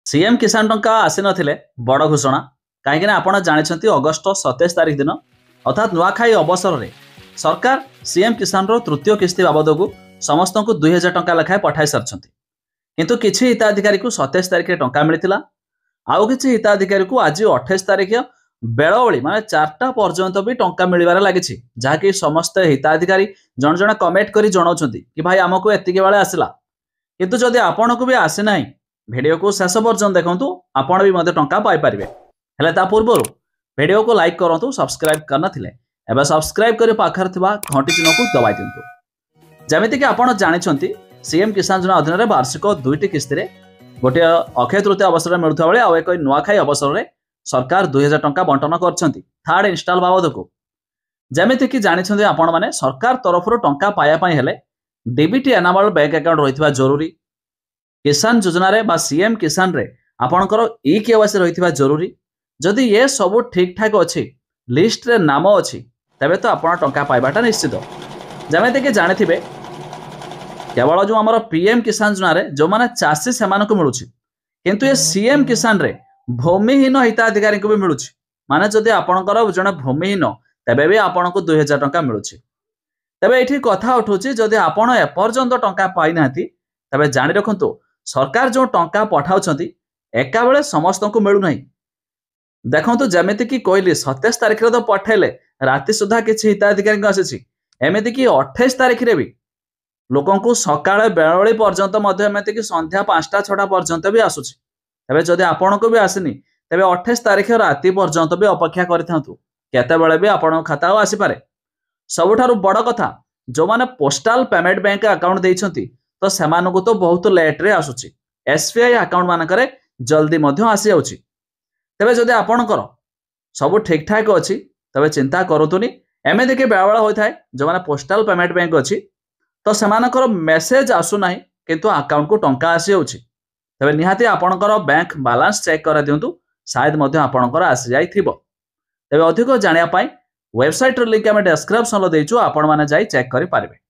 CM किसान टंका आसी नथिले बड़ घोषणा कहीं आप जानते अगस्ट 27 तारिख दिन अर्थात नुआखाई अवसर में सरकार सीएम किसान तृतीय किस्ती बाबद को समस्त को 2000 टंका लेखाएं पठाई सारी किंतु किसी हिताधिकारी को 27 तारिख टंका मिलता आउ किसी हिताधिकारी को आज 28 तारिख बेलवली माने 4टा पर्यंत भी टंका मिलबार लगी जहाँकि समस्त हिताधिकारी जन जन कमेंट कर जनाऊँ कि भाई आमको एतिक बेले आसला किंतु जदि आपन को भी आसी ना वीडियो को शेष पर्यंत देखूँ आपण भी मध्य टंका पाइपर हेले ता पूर्व वीडियो को लाइक करूँ सब्सक्राइब करना एवं सब्सक्राइब कर पाखर घंटी चिन्ह को दबाई दिंतु जमीक आप जानते सीएम किसान योजना अधीन वार्षिक 2टी किस्ती गोटे अक्षय तृतीय अवसर में मिलुवा बेले आउ एक नुआखाई अवसर में सरकार 2000 टंका बंटन कर थर्ड इन्स्टॉल बाबद को जमीक जानते आपण मैंने सरकार तरफ टंका पाइबापी हेले डीबीटी एनाबल बैंक अकाउंट रही जरूरी किसान योजना सीएम किसान रे आपणकर ई केवाईसी रही जरूरी जदि ये सब ठीक ठाक अच्छी लिस्ट रे नाम अच्छी तेबे तो आप टंका पाइबाटा निश्चित जमीक जानी केवल जो आम पीएम किसान योजना जो मैंने चाषी से मिलूँ किंतु ये सीएम किसान रे भूमिहीन हिताधिकारी को भी मिलूँ माने जदि आपणकर जड़े भूमिहीन तेबे भी आपन को 2000 टंका मिलूँ तेबे ये कथा उठूँ जदि आपड़ एपर्यंत टंका पाई ना तेबे जानी रखु सरकार जो टंका पठाउछंती एका बेले समस्त को मिलू नहीं देखो जमीती कि कहली 27 तारिख तो पठेले राति सुधा किसी हिताधिकारी आसी एमती कि 28 तारिख भी लोक सकाଳେ बेलवली पर्यंत एमती कि संध्या 5टा 6टा पर्यंत भी आसूची तेबे जदि आपण को भी आसनी तेबे 28 तारिख राति पर्यंत भी अपेक्षा करिथांतु केतेबेले भी आपण खाता आसीपारे सबुठारु बड़ कथा जो माने पोस्टाल पेमेंट बैंक अकाउंट देइछंती तो सेमानकु तो बहुत लेट रे आसुची एसबीआई अकाउंट मानकरे जल्दी मध्य आसी जाउची तेबे जदि आपणकर सब ठीक ठाक अच्छी तबे चिंता करूतुनी एमती कि बेलबेला होता है जो माने पोस्टाल पेमेंट बैंक अच्छी तो सेमानकर मेसेज आसुना किंतु अकाउंट को टंका आसी जाउची तेबे निहाती आपणकर बैंक बैलेंस चेक कर दिंतु शायद मध्य आपणकर आसी जाइथिबो तेबे अधिक जानिया पाई वेबसाइट लिंक आम डिस्क्रिप्शन देइछु आपण माने जाई चेक करि पारिबे।